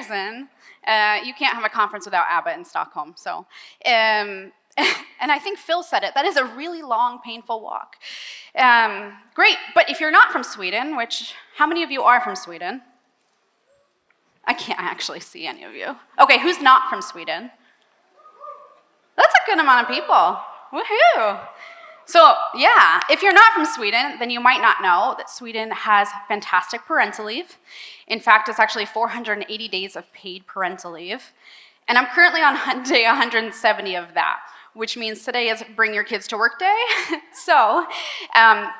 reason, you can't have a conference without ABBA in Stockholm. So, and I think Phil said it, that is a really long, painful walk. Great, but if you're not from Sweden, which, how many of you are from Sweden? I can't actually see any of you. Okay, who's not from Sweden? That's a good amount of people. Woohoo! So yeah, if you're not from Sweden, then you might not know that Sweden has fantastic parental leave. In fact, it's actually 480 days of paid parental leave. And I'm currently on day 170 of that, which means today is Bring Your Kids to Work Day. So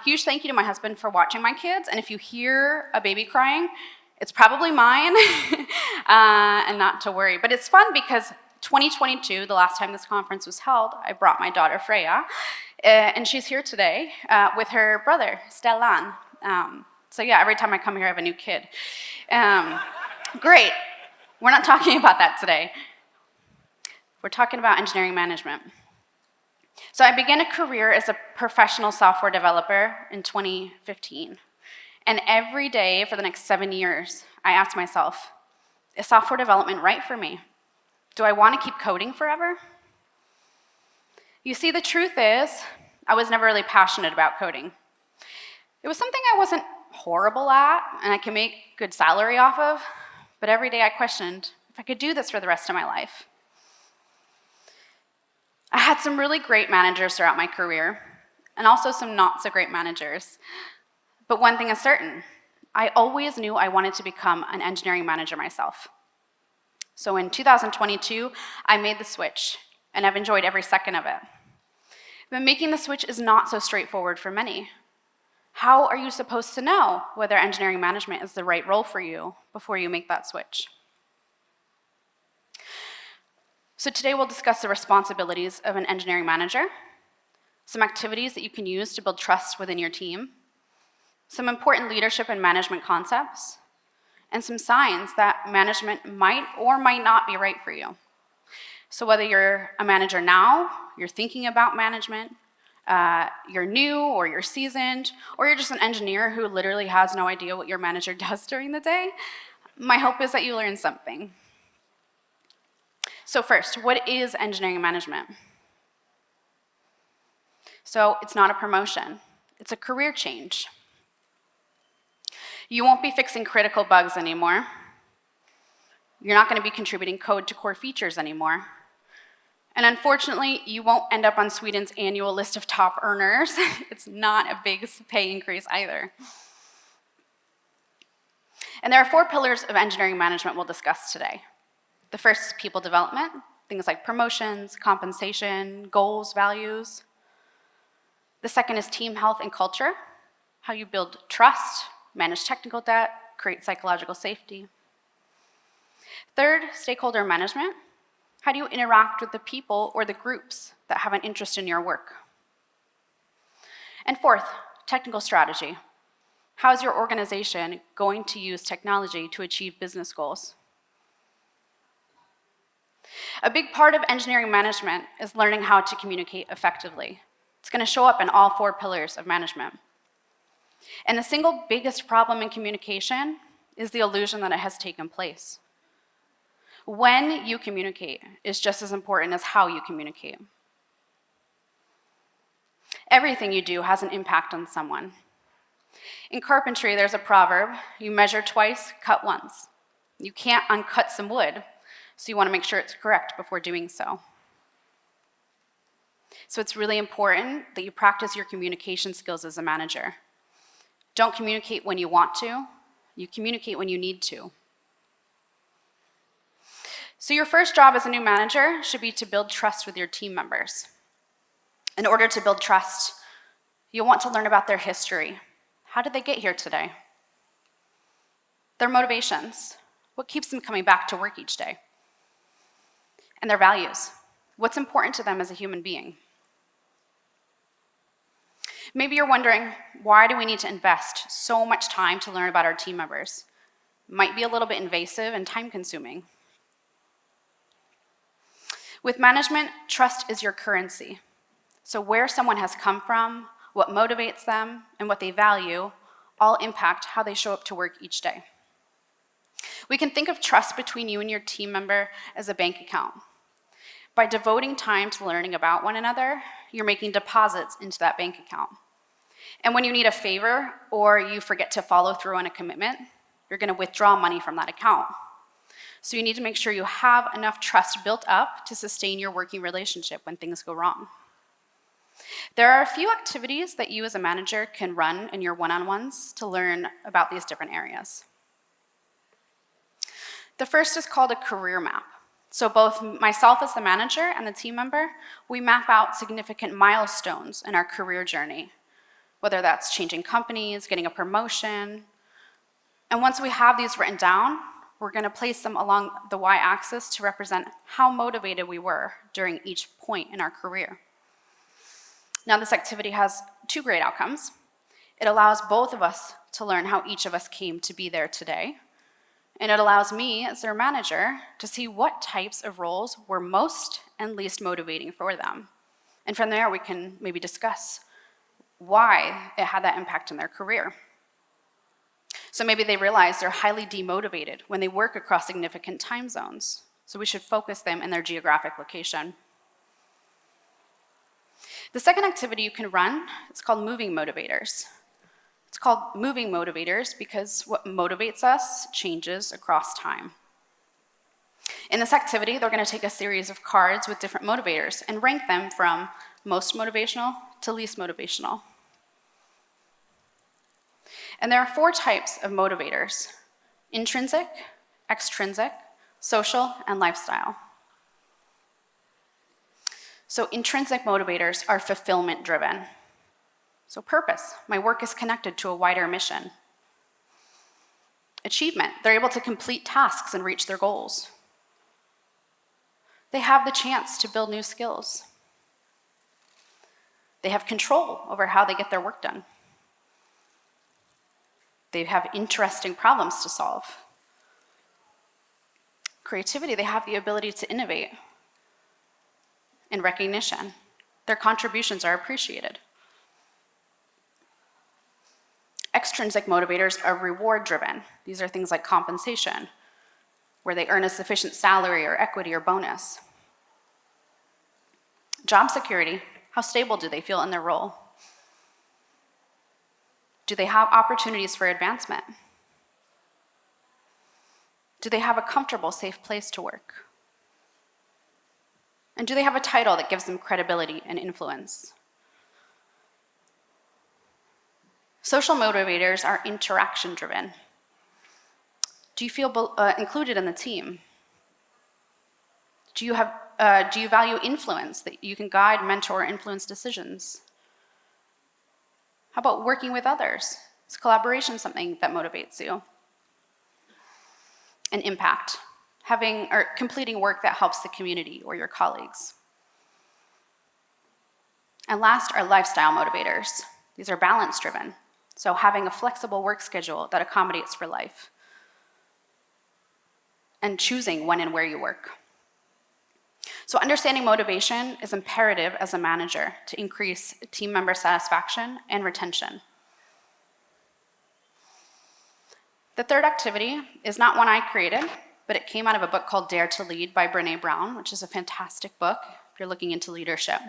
huge thank you to my husband for watching my kids. And if you hear a baby crying, it's probably mine, and not to worry. But it's fun because 2022, the last time this conference was held, I brought my daughter Freya, and she's here today with her brother, Stellan. So yeah, every time I come here, I have a new kid. Great. We're not talking about that today. We're talking about engineering management. So I began a career as a professional software developer in 2015. And every day for the next 7 years, I asked myself, is software development right for me? Do I want to keep coding forever? You see, the truth is, I was never really passionate about coding. It was something I wasn't horrible at, and I could make good salary off of, but every day I questioned if I could do this for the rest of my life. I had some really great managers throughout my career, and also some not so great managers. But one thing is certain, I always knew I wanted to become an engineering manager myself. So in 2022, I made the switch, and I've enjoyed every second of it. But making the switch is not so straightforward for many. How are you supposed to know whether engineering management is the right role for you before you make that switch? So today we'll discuss the responsibilities of an engineering manager, some activities that you can use to build trust within your team, some important leadership and management concepts, and some signs that management might or might not be right for you. So whether you're a manager now, you're thinking about management, you're new or you're seasoned, or you're just an engineer who literally has no idea what your manager does during the day, my hope is that you learn something. So first, what is engineering management? So it's not a promotion, it's a career change. You won't be fixing critical bugs anymore. You're not going to be contributing code to core features anymore. And unfortunately, you won't end up on Sweden's annual list of top earners. It's not a big pay increase either. And there are 4 pillars of engineering management we'll discuss today. The first is people development, things like promotions, compensation, goals, values. The second is team health and culture, how you build trust, manage technical debt, create psychological safety. Third, stakeholder management. How do you interact with the people or the groups that have an interest in your work? And fourth, technical strategy. How is your organization going to use technology to achieve business goals? A big part of engineering management is learning how to communicate effectively. It's going to show up in all 4 pillars of management. And the single biggest problem in communication is the illusion that it has taken place. When you communicate is just as important as how you communicate. Everything you do has an impact on someone. In carpentry, there's a proverb, you measure twice, cut once. You can't uncut some wood, so you want to make sure it's correct before doing so. So it's really important that you practice your communication skills as a manager. Don't communicate when you want to, you communicate when you need to. So your first job as a new manager should be to build trust with your team members. In order to build trust, you'll want to learn about their history. How did they get here today? Their motivations. What keeps them coming back to work each day? And their values. What's important to them as a human being? Maybe you're wondering, why do we need to invest so much time to learn about our team members? Might be a little bit invasive and time-consuming. With management, trust is your currency. So where someone has come from, what motivates them, and what they value all impact how they show up to work each day. We can think of trust between you and your team member as a bank account. By devoting time to learning about one another, you're making deposits into that bank account. And when you need a favor or you forget to follow through on a commitment, you're going to withdraw money from that account. So you need to make sure you have enough trust built up to sustain your working relationship when things go wrong. There are a few activities that you as a manager can run in your one-on-ones to learn about these different areas. The first is called a career map. So both myself as the manager and the team member, we map out significant milestones in our career journey, whether that's changing companies, getting a promotion. And once we have these written down, we're going to place them along the y-axis to represent how motivated we were during each point in our career. Now, this activity has two great outcomes. It allows both of us to learn how each of us came to be there today. And it allows me, as their manager, to see what types of roles were most and least motivating for them. And from there, we can maybe discuss why it had that impact in their career. So maybe they realize they're highly demotivated when they work across significant time zones. So we should focus them in their geographic location. The second activity you can run is called moving motivators. It's called moving motivators because what motivates us changes across time. In this activity, they're going to take a series of cards with different motivators and rank them from most motivational to least motivational. And there are 4 types of motivators: intrinsic, extrinsic, social, and lifestyle. So intrinsic motivators are fulfillment-driven. So purpose, my work is connected to a wider mission. Achievement, they're able to complete tasks and reach their goals. They have the chance to build new skills. They have control over how they get their work done. They have interesting problems to solve. Creativity, they have the ability to innovate. And recognition, their contributions are appreciated. Extrinsic motivators are reward-driven. These are things like compensation, where they earn a sufficient salary or equity or bonus. Job security, how stable do they feel in their role? Do they have opportunities for advancement? Do they have a comfortable, safe place to work? And do they have a title that gives them credibility and influence? Social motivators are interaction-driven. Do you feel included in the team? Do you value influence, that you can guide, mentor, or influence decisions? How about working with others? Is collaboration something that motivates you? And impact, having or completing work that helps the community or your colleagues. And last are lifestyle motivators. These are balance-driven. So having a flexible work schedule that accommodates for life. And choosing when and where you work. So understanding motivation is imperative as a manager to increase team member satisfaction and retention. The third activity is not one I created, but it came out of a book called Dare to Lead by Brené Brown, which is a fantastic book if you're looking into leadership.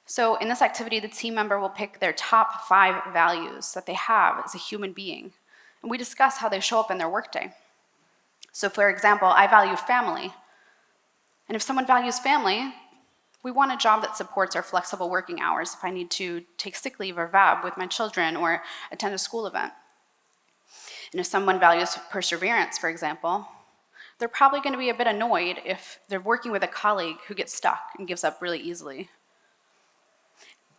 So in this activity, the team member will pick their top 5 values that they have as a human being, and we discuss how they show up in their workday. So for example, I value family, and if someone values family, we want a job that supports our flexible working hours if I need to take sick leave or VAB with my children or attend a school event. And if someone values perseverance, for example, they're probably going to be a bit annoyed if they're working with a colleague who gets stuck and gives up really easily.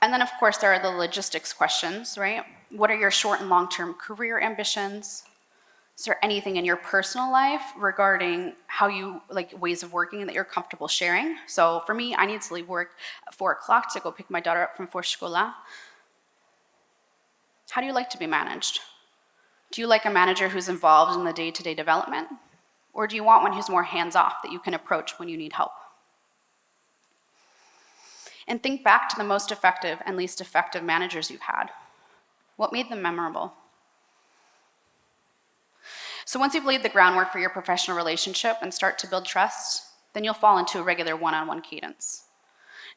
And then, of course, there are the logistics questions, right? What are your short and long-term career ambitions? Is there anything in your personal life regarding how you like ways of working that you're comfortable sharing? So for me, I need to leave work at 4 o'clock to go pick my daughter up from Förskola. How do you like to be managed? Do you like a manager who's involved in the day-to-day development? Or do you want one who's more hands-off that you can approach when you need help? And think back to the most effective and least effective managers you've had. What made them memorable? So once you've laid the groundwork for your professional relationship and start to build trust, then you'll fall into a regular one-on-one cadence.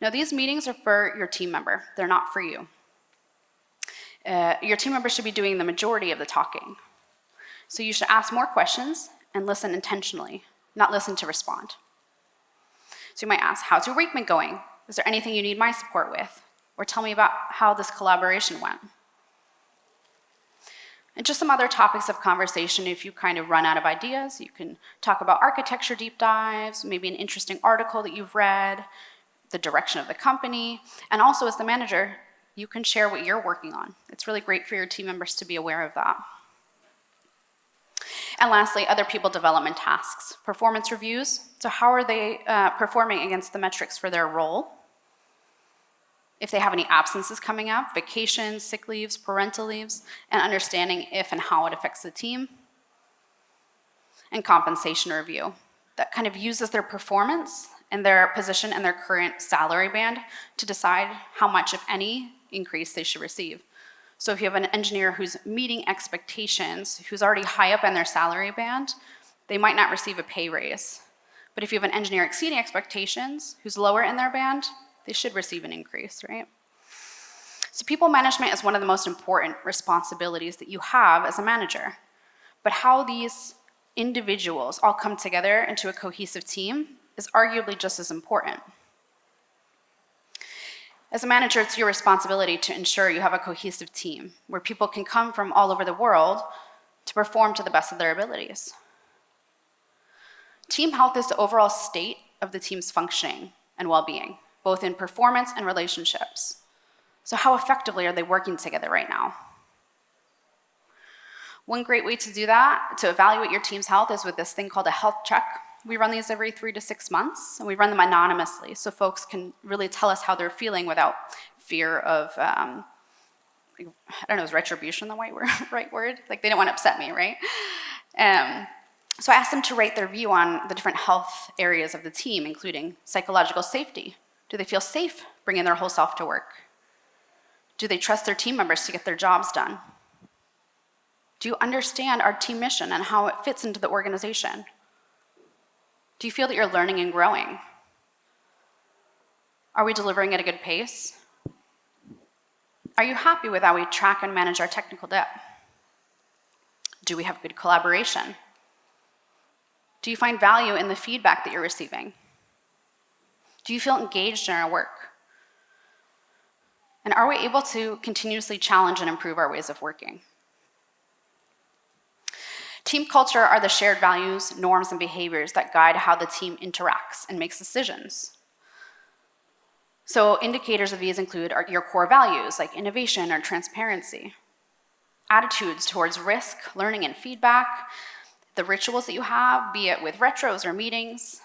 Now, these meetings are for your team member. They're not for you. Your team member should be doing the majority of the talking. So you should ask more questions and listen intentionally, not listen to respond. So you might ask, how's your week been going? Is there anything you need my support with? Or tell me about how this collaboration went. And just some other topics of conversation. If you kind of run out of ideas, you can talk about architecture deep dives, maybe an interesting article that you've read, the direction of the company, and also as the manager, you can share what you're working on. It's really great for your team members to be aware of that. And lastly, other people development tasks. Performance reviews. So how are they performing against the metrics for their role? If they have any absences coming up, vacations, sick leaves, parental leaves, and understanding if and how it affects the team. And compensation review. That kind of uses their performance and their position and their current salary band to decide how much, if any, increase they should receive. So if you have an engineer who's meeting expectations, who's already high up in their salary band, they might not receive a pay raise. But if you have an engineer exceeding expectations, who's lower in their band, they should receive an increase, right? So people management is one of the most important responsibilities that you have as a manager. But how these individuals all come together into a cohesive team is arguably just as important. As a manager, it's your responsibility to ensure you have a cohesive team where people can come from all over the world to perform to the best of their abilities. Team health is the overall state of the team's functioning and well-being, both in performance and relationships. So how effectively are they working together right now? One great way to do that, to evaluate your team's health, is with this thing called a health check. We run these every 3 to 6 months, and we run them anonymously, so folks can really tell us how they're feeling without fear of, I don't know, is retribution the right word? Like, they don't want to upset me, right? So I asked them to rate their view on the different health areas of the team, including psychological safety. Do they feel safe bringing their whole self to work? Do they trust their team members to get their jobs done? Do you understand our team mission and how it fits into the organization? Do you feel that you're learning and growing? Are we delivering at a good pace? Are you happy with how we track and manage our technical debt? Do we have good collaboration? Do you find value in the feedback that you're receiving? Do you feel engaged in our work? And are we able to continuously challenge and improve our ways of working? Team culture are the shared values, norms, and behaviors that guide how the team interacts and makes decisions. So indicators of these include your core values, like innovation or transparency, attitudes towards risk, learning, and feedback, the rituals that you have, be it with retros or meetings,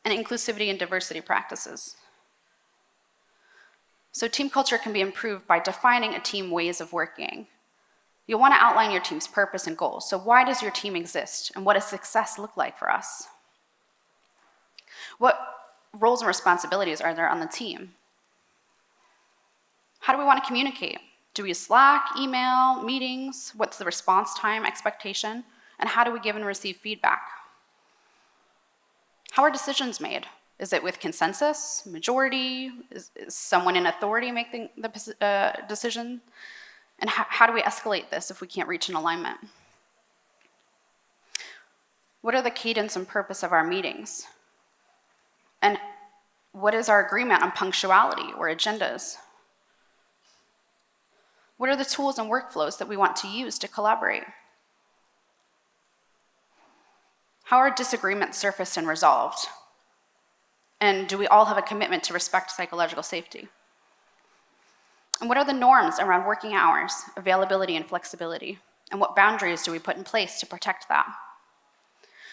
and inclusivity and diversity practices. So team culture can be improved by defining a team ways of working. You'll want to outline your team's purpose and goals. So why does your team exist, and what does success look like for us? What roles and responsibilities are there on the team? How do we want to communicate? Do we use Slack, email, meetings? What's the response time expectation? And how do we give and receive feedback? How are decisions made? Is it with consensus, majority? Is someone in authority making the decision? And how do we escalate this if we can't reach an alignment? What are the cadence and purpose of our meetings? And what is our agreement on punctuality or agendas? What are the tools and workflows that we want to use to collaborate? How are disagreements surfaced and resolved? And do we all have a commitment to respect psychological safety? And what are the norms around working hours, availability, and flexibility? And what boundaries do we put in place to protect that?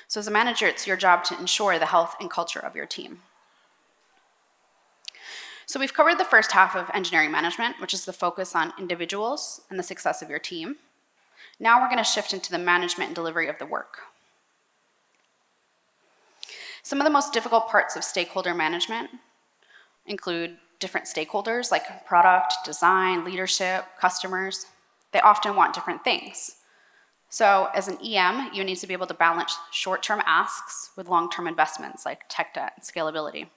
So as a manager, it's your job to ensure the health and culture of your team. So we've covered the first half of engineering management, which is the focus on individuals and the success of your team. Now we're going to shift into the management and delivery of the work. Some of the most difficult parts of stakeholder management include different stakeholders like product, design, leadership, customers. They often want different things. So as an EM, you need to be able to balance short-term asks with long-term investments like tech debt and scalability.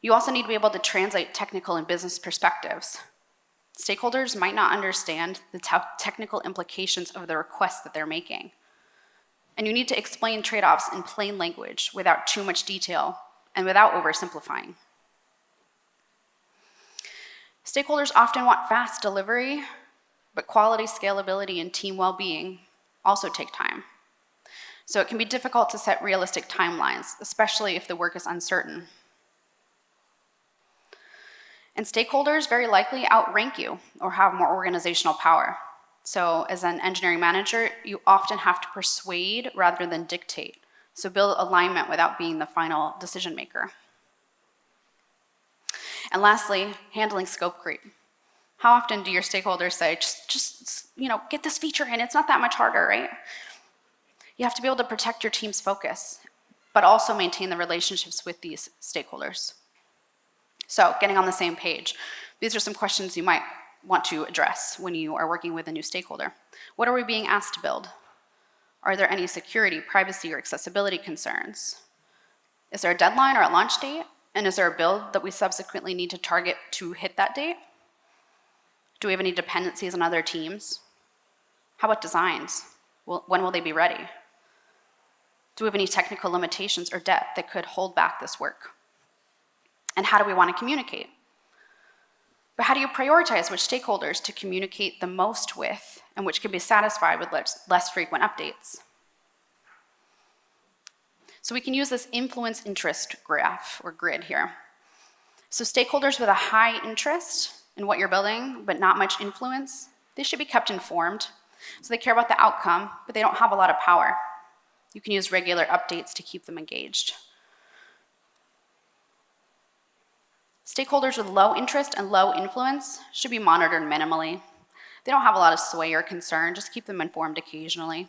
You also need to be able to translate technical and business perspectives. Stakeholders might not understand the technical implications of the requests that they're making. And you need to explain trade-offs in plain language without too much detail and without oversimplifying. Stakeholders often want fast delivery, but quality, scalability, and team well-being also take time. So it can be difficult to set realistic timelines, especially if the work is uncertain. And stakeholders very likely outrank you or have more organizational power. So as an engineering manager, you often have to persuade rather than dictate. So build alignment without being the final decision maker. And lastly, handling scope creep. How often do your stakeholders say, just get this feature in, it's not that much harder, right? You have to be able to protect your team's focus, but also maintain the relationships with these stakeholders. So getting on the same page. These are some questions you might want to address when you are working with a new stakeholder. What are we being asked to build? Are there any security, privacy, or accessibility concerns? Is there a deadline or a launch date? And is there a build that we subsequently need to target to hit that date? Do we have any dependencies on other teams? How about designs? When will they be ready? Do we have any technical limitations or debt that could hold back this work? And how do we want to communicate? But how do you prioritize which stakeholders to communicate the most with and which can be satisfied with less frequent updates? So we can use this influence interest graph or grid here. So stakeholders with a high interest in what you're building, but not much influence, they should be kept informed. So they care about the outcome, but they don't have a lot of power. You can use regular updates to keep them engaged. Stakeholders with low interest and low influence should be monitored minimally. They don't have a lot of sway or concern, just keep them informed occasionally.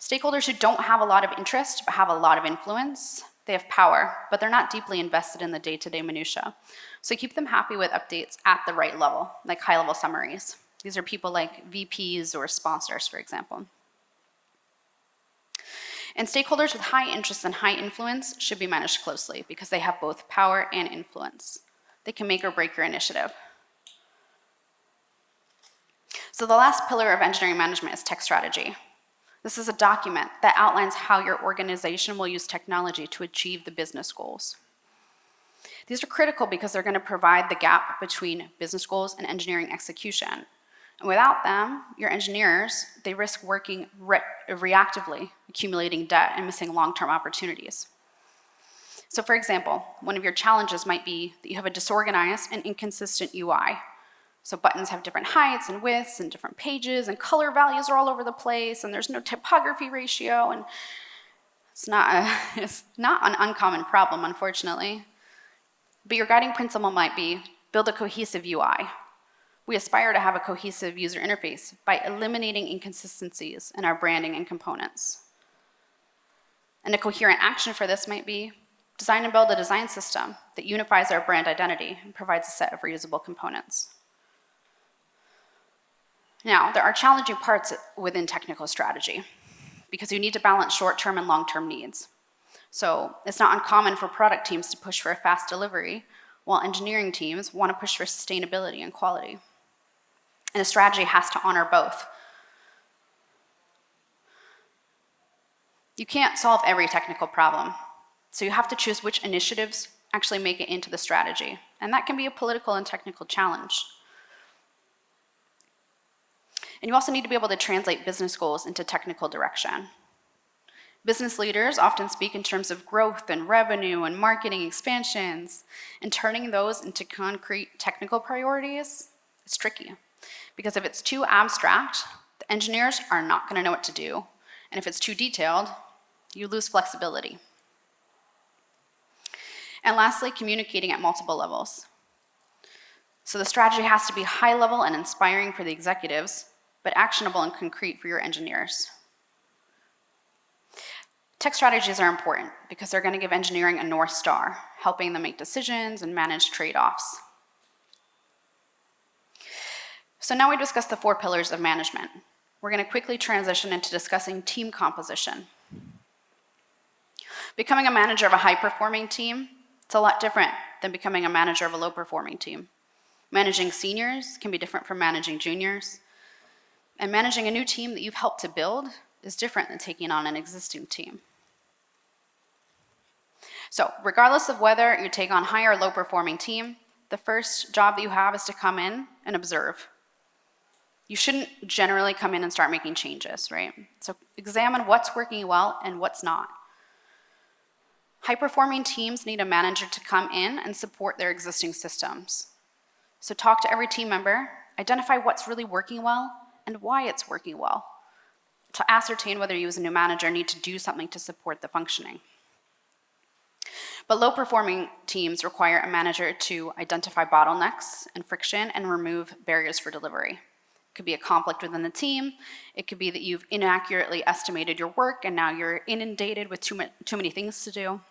Stakeholders who don't have a lot of interest but have a lot of influence, they have power, but they're not deeply invested in the day-to-day minutia. So keep them happy with updates at the right level, like high-level summaries. These are people like VPs or sponsors, for example. And stakeholders with high interest and high influence should be managed closely because they have both power and influence. They can make or break your initiative. So the last pillar of engineering management is tech strategy. This is a document that outlines how your organization will use technology to achieve the business goals. These are critical because they're going to provide the gap between business goals and engineering execution. And without them, your engineers, they risk working reactively, accumulating debt and missing long-term opportunities. So for example, one of your challenges might be that you have a disorganized and inconsistent UI. So buttons have different heights and widths and different pages and color values are all over the place and there's no typography ratio and it's not an uncommon problem, unfortunately. But your guiding principle might be build a cohesive UI. We aspire to have a cohesive user interface by eliminating inconsistencies in our branding and components. And a coherent action for this might be design and build a design system that unifies our brand identity and provides a set of reusable components. Now, there are challenging parts within technical strategy because you need to balance short-term and long-term needs. So it's not uncommon for product teams to push for a fast delivery, while engineering teams want to push for sustainability and quality. And a strategy has to honor both. You can't solve every technical problem, so you have to choose which initiatives actually make it into the strategy, and that can be a political and technical challenge. And you also need to be able to translate business goals into technical direction. Business leaders often speak in terms of growth and revenue and marketing expansions, and turning those into concrete technical priorities is tricky. Because if it's too abstract, the engineers are not going to know what to do. And if it's too detailed, you lose flexibility. And lastly, communicating at multiple levels. So the strategy has to be high level and inspiring for the executives, but actionable and concrete for your engineers. Tech strategies are important because they're going to give engineering a North Star, helping them make decisions and manage trade-offs. So now we discussed the 4 pillars of management. We're going to quickly transition into discussing team composition. Becoming a manager of a high-performing team, it's a lot different than becoming a manager of a low-performing team. Managing seniors can be different from managing juniors. And managing a new team that you've helped to build is different than taking on an existing team. So regardless of whether you take on high or low-performing team, the first job that you have is to come in and observe. You shouldn't generally come in and start making changes, right? So examine what's working well and what's not. High-performing teams need a manager to come in and support their existing systems. So talk to every team member, identify what's really working well and why it's working well, to ascertain whether you as a new manager need to do something to support the functioning. But low-performing teams require a manager to identify bottlenecks and friction and remove barriers for delivery. It could be a conflict within the team. It could be that you've inaccurately estimated your work and now you're inundated with too many things to do.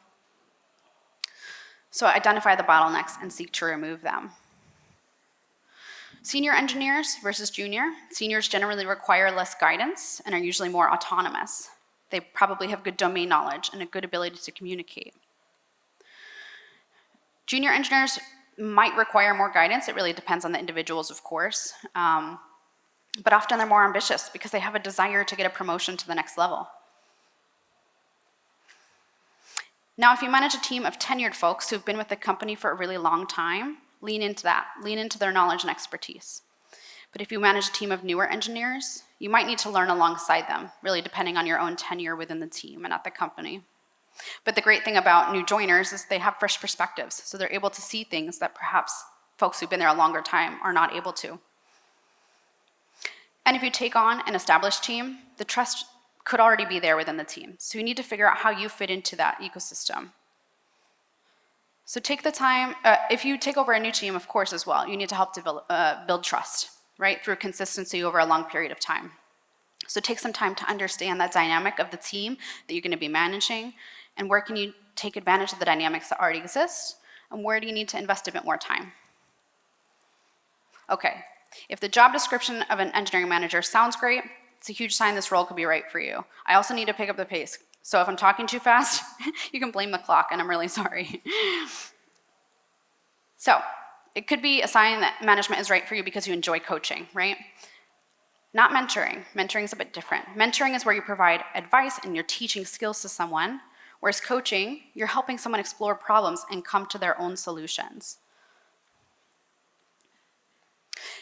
So identify the bottlenecks and seek to remove them. Senior engineers versus junior. Seniors generally require less guidance and are usually more autonomous. They probably have good domain knowledge and a good ability to communicate. Junior engineers might require more guidance. It really depends on the individuals, of course. But often they're more ambitious because they have a desire to get a promotion to the next level. Now, if you manage a team of tenured folks who've been with the company for a really long time, lean into that. Lean into their knowledge and expertise. But if you manage a team of newer engineers, you might need to learn alongside them, really depending on your own tenure within the team and at the company. But the great thing about new joiners is they have fresh perspectives, so they're able to see things that perhaps folks who've been there a longer time are not able to. And if you take on an established team, the trust could already be there within the team. So you need to figure out how you fit into that ecosystem. So take the time, if you take over a new team, of course, as well, you need to help build trust, right, through consistency over a long period of time. So take some time to understand that dynamic of the team that you're going to be managing, and where can you take advantage of the dynamics that already exist, and where do you need to invest a bit more time? Okay, if the job description of an engineering manager sounds great, it's a huge sign this role could be right for you. I also need to pick up the pace. So if I'm talking too fast, you can blame the clock, and I'm really sorry. So it could be a sign that management is right for you because you enjoy coaching, right? Not mentoring. Mentoring is a bit different. Mentoring is where you provide advice and you're teaching skills to someone, whereas coaching, you're helping someone explore problems and come to their own solutions.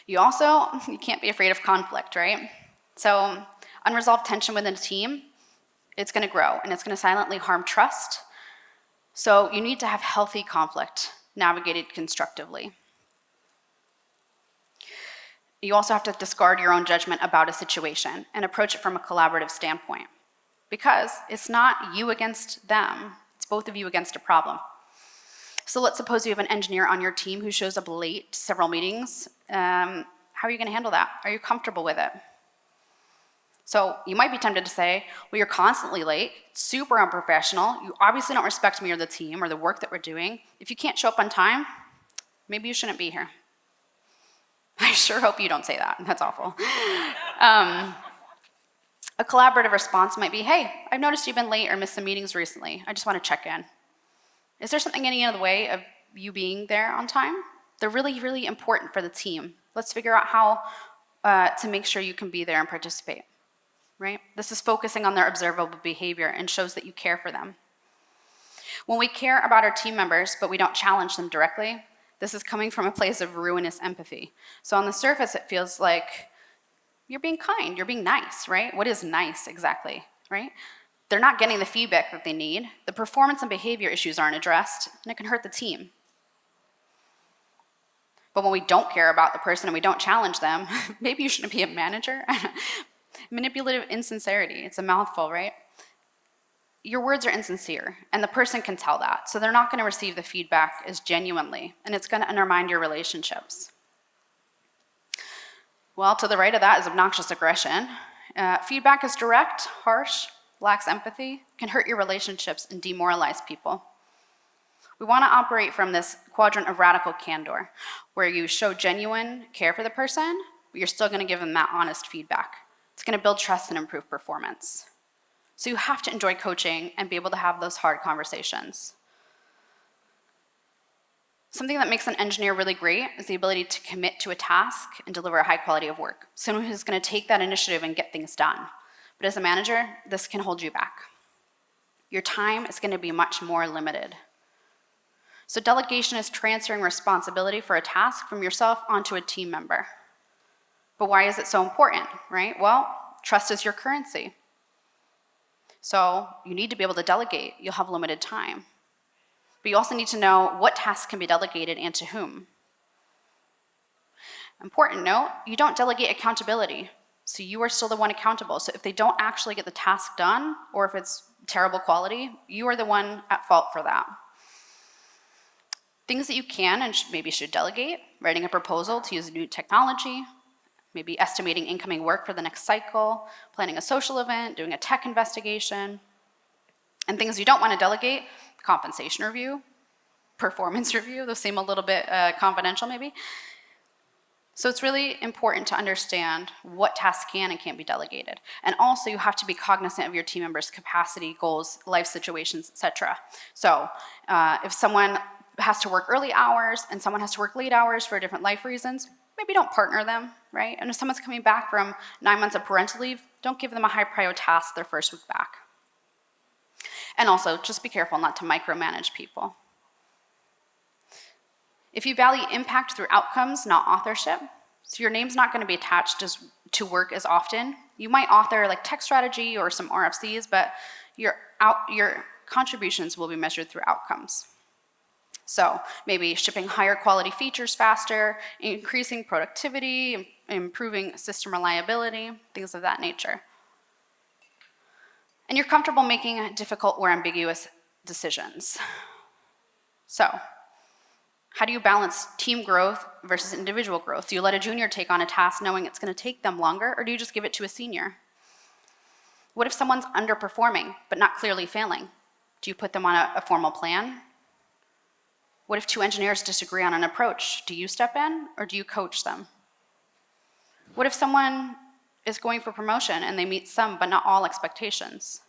You can't be afraid of conflict, right? So unresolved tension within a team, it's going to grow and it's going to silently harm trust. So you need to have healthy conflict navigated constructively. You also have to discard your own judgment about a situation and approach it from a collaborative standpoint, because it's not you against them, it's both of you against a problem. So let's suppose you have an engineer on your team who shows up late to several meetings. How are you going to handle that? Are you comfortable with it? So you might be tempted to say, well, you're constantly late, super unprofessional, you obviously don't respect me or the team or the work that we're doing. If you can't show up on time, maybe you shouldn't be here. I sure hope you don't say that. That's awful. A collaborative response might be, hey, I've noticed you've been late or missed some meetings recently. I just want to check in. Is there something getting in the way of you being there on time? They're really, really important for the team. Let's figure out how to make sure you can be there and participate, right? This is focusing on their observable behavior and shows that you care for them. When we care about our team members, but we don't challenge them directly, this is coming from a place of ruinous empathy. So on the surface, it feels like you're being kind, you're being nice, right? What is nice exactly, right? They're not getting the feedback that they need. The performance and behavior issues aren't addressed, and it can hurt the team. But when we don't care about the person and we don't challenge them, maybe you shouldn't be a manager. Manipulative insincerity, it's a mouthful, right? Your words are insincere, and the person can tell that. So they're not going to receive the feedback as genuinely, and it's going to undermine your relationships. Well, to the right of that is obnoxious aggression. Feedback is direct, harsh, lacks empathy, can hurt your relationships and demoralize people. We want to operate from this quadrant of radical candor, where you show genuine care for the person, but you're still going to give them that honest feedback. It's going to build trust and improve performance. So you have to enjoy coaching and be able to have those hard conversations. Something that makes an engineer really great is the ability to commit to a task and deliver a high quality of work. Someone who's going to take that initiative and get things done. But as a manager, this can hold you back. Your time is going to be much more limited. So delegation is transferring responsibility for a task from yourself onto a team member. But why is it so important, right? Well, trust is your currency. So you need to be able to delegate. You'll have limited time. But you also need to know what tasks can be delegated and to whom. Important note, you don't delegate accountability. So you are still the one accountable. So if they don't actually get the task done, or if it's terrible quality, you are the one at fault for that. Things that you can and maybe should delegate: writing a proposal to use a new technology, maybe estimating incoming work for the next cycle, planning a social event, doing a tech investigation. And things you don't want to delegate: compensation review, performance review. Those seem a little bit confidential maybe. So it's really important to understand what tasks can and can't be delegated. And also you have to be cognizant of your team members' capacity, goals, life situations, etc. So if someone has to work early hours and someone has to work late hours for different life reasons, maybe don't partner them, right? And if someone's coming back from 9 months of parental leave, don't give them a high priority task their first week back. And also, just be careful not to micromanage people. If you value impact through outcomes, not authorship, so your name's not going to be attached to work as often. You might author like tech strategy or some RFCs, but your contributions will be measured through outcomes. So maybe shipping higher quality features faster, increasing productivity, improving system reliability, things of that nature. And you're comfortable making difficult or ambiguous decisions. So, how do you balance team growth versus individual growth? Do you let a junior take on a task knowing it's going to take them longer, or do you just give it to a senior? What if someone's underperforming but not clearly failing? Do you put them on a formal plan? What if two engineers disagree on an approach? Do you step in, or do you coach them? What if someone is going for promotion and they meet some but not all expectations?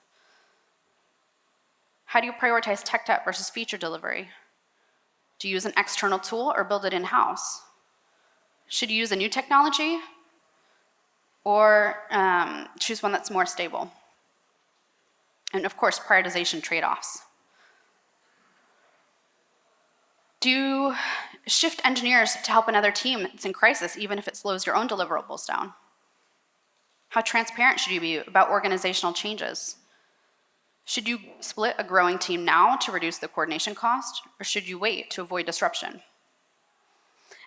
How do you prioritize tech debt versus feature delivery? Do you use an external tool or build it in-house? Should you use a new technology or choose one that's more stable? And of course, prioritization trade-offs. Do you shift engineers to help another team that's in crisis, even if it slows your own deliverables down? How transparent should you be about organizational changes? Should you split a growing team now to reduce the coordination cost, or should you wait to avoid disruption?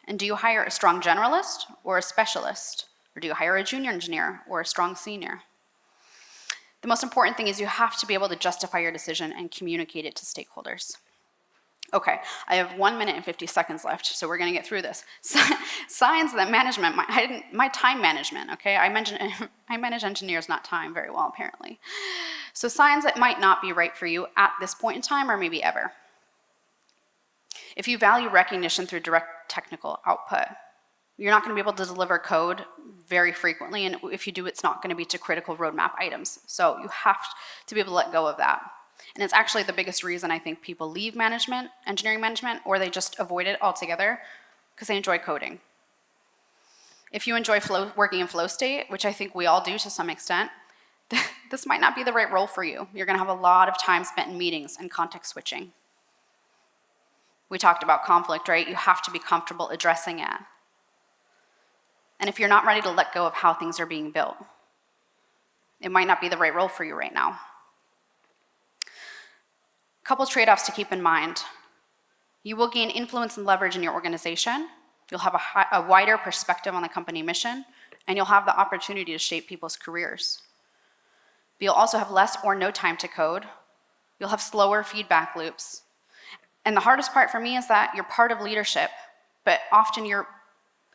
And do you hire a strong generalist or a specialist? Or do you hire a junior engineer or a strong senior? The most important thing is you have to be able to justify your decision and communicate it to stakeholders. Okay, I have 1 minute and 50 seconds left, so we're going to get through this. Signs that management, my time management, okay? I manage engineers, not time, very well, apparently. So signs that might not be right for you at this point in time, or maybe ever. If you value recognition through direct technical output, you're not going to be able to deliver code very frequently, and if you do, it's not going to be to critical roadmap items. So you have to be able to let go of that. And it's actually the biggest reason I think people leave management, engineering management, or they just avoid it altogether because they enjoy coding. If you enjoy working in flow state, which I think we all do to some extent, this might not be the right role for you. You're going to have a lot of time spent in meetings and context switching. We talked about conflict, right? You have to be comfortable addressing it. And if you're not ready to let go of how things are being built, it might not be the right role for you right now. A couple trade-offs to keep in mind. You will gain influence and leverage in your organization. You'll have a wider perspective on the company mission, and you'll have the opportunity to shape people's careers. But you'll also have less or no time to code. You'll have slower feedback loops. And the hardest part for me is that you're part of leadership, but often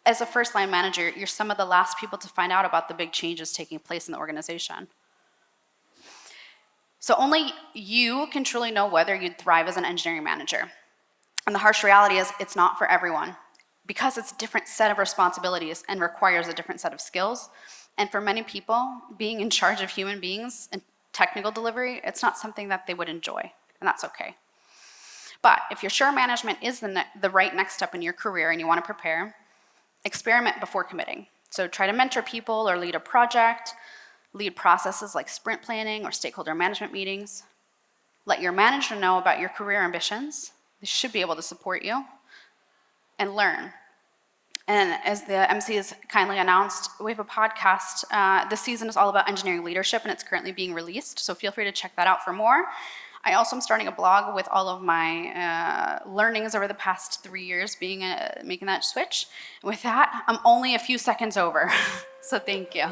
as a first-line manager, you're some of the last people to find out about the big changes taking place in the organization. So only you can truly know whether you'd thrive as an engineering manager. And the harsh reality is it's not for everyone. because it's a different set of responsibilities and requires a different set of skills. And for many people, being in charge of human beings and technical delivery, it's not something that they would enjoy, and that's okay. But if you're sure management is the right next step in your career and you want to prepare, experiment before committing. So try to mentor people or lead a project, lead processes like sprint planning or stakeholder management meetings. Let your manager know about your career ambitions. They should be able to support you. And learn. And as the MC has kindly announced, we have a podcast. This season is all about engineering leadership, and it's currently being released, so feel free to check that out for more. I also am starting a blog with all of my learnings over the past 3 years making that switch. With that, I'm only a few seconds over, so thank you.